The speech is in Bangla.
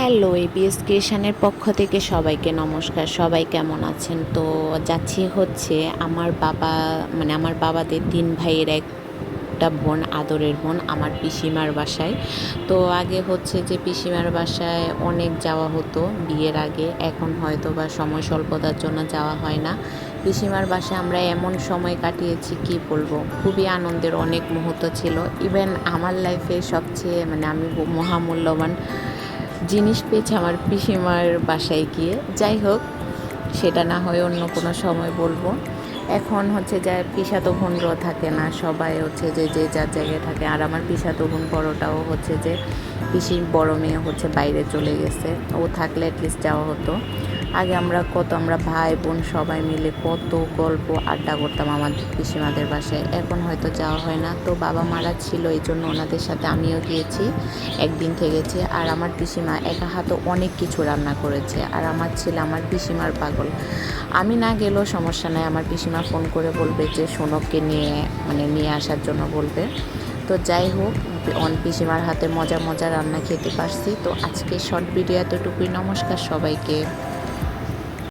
হ্যালো, এবিএস ক্রিয়েশনের পক্ষ থেকে সবাইকে নমস্কার। সবাই কেমন আছেন? তো যাচ্ছি হচ্ছে আমার বাবা আমার বাবাদের ৩ ভাইয়ের একটা বোন, আদরের বোন আমার পিসিমার বাসায়। তো আগে হচ্ছে যে পিসিমার বাসায় অনেক যাওয়া হতো বিয়ের আগে। এখন হয়তো বা সময় স্বল্পতার জন্য যাওয়া হয় না। পিসিমার বাসায় আমরা এমন সময় কাটিয়েছি কি বলবো, খুবই আনন্দের অনেক মুহূর্ত ছিল। ইভেন আমার লাইফে সবচেয়ে আমি মহামূল্যবান জিনিস পেয়েছি আমার পিসিমার বাসায় গিয়ে। যাই হোক, সেটা না হয় অন্য কোনো সময় বলবো। এখন হচ্ছে যে পিসাতো বোনরাও থাকে না, সবাই হচ্ছে যে যে যার জায়গায় থাকে। আর আমার পিসাতো বোন বড়টাও হচ্ছে যে পিসির বড় মেয়ে হচ্ছে বাইরে চলে গেছে। ও থাকলে অ্যাটলিস্ট যাওয়া হতো। আগে আমরা ভাই বোন সবাই মিলে কত গল্প আড্ডা করতাম আমাদের পিসিমাদের বাসায়। এখন হয়তো যাওয়া হয় না। তো বাবা মারা ছিল, এই জন্য ওনাদের সাথে আমিও গিয়েছি, একদিন থেকেছি। আর আমার পিসিমা একা হাতে অনেক কিছু রান্না করেছে। আর আমার ছেলে আমার পিসিমার পাগল। আমি না গেলেও সমস্যা নাই, আমার পিসিমা ফোন করে বলবে যে সোনককে নিয়ে আসার জন্য বলবে। তো যাই হোক, পিসিমার হাতে মজা মজা রান্না খেতে পারছি। তো আজকে শর্ট ভিডিও এতটুকুই। নমস্কার সবাইকে।